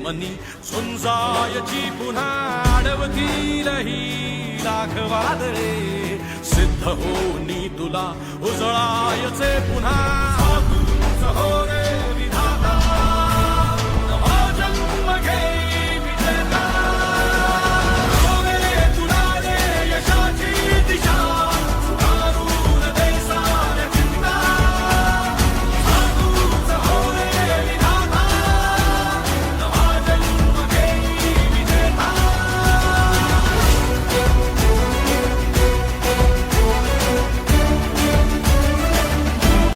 मनी झुंजायची पुन्हा अडवतील ही लाख वादळे सिद्ध होनी तुला उजळायचे पुन्हा हो रे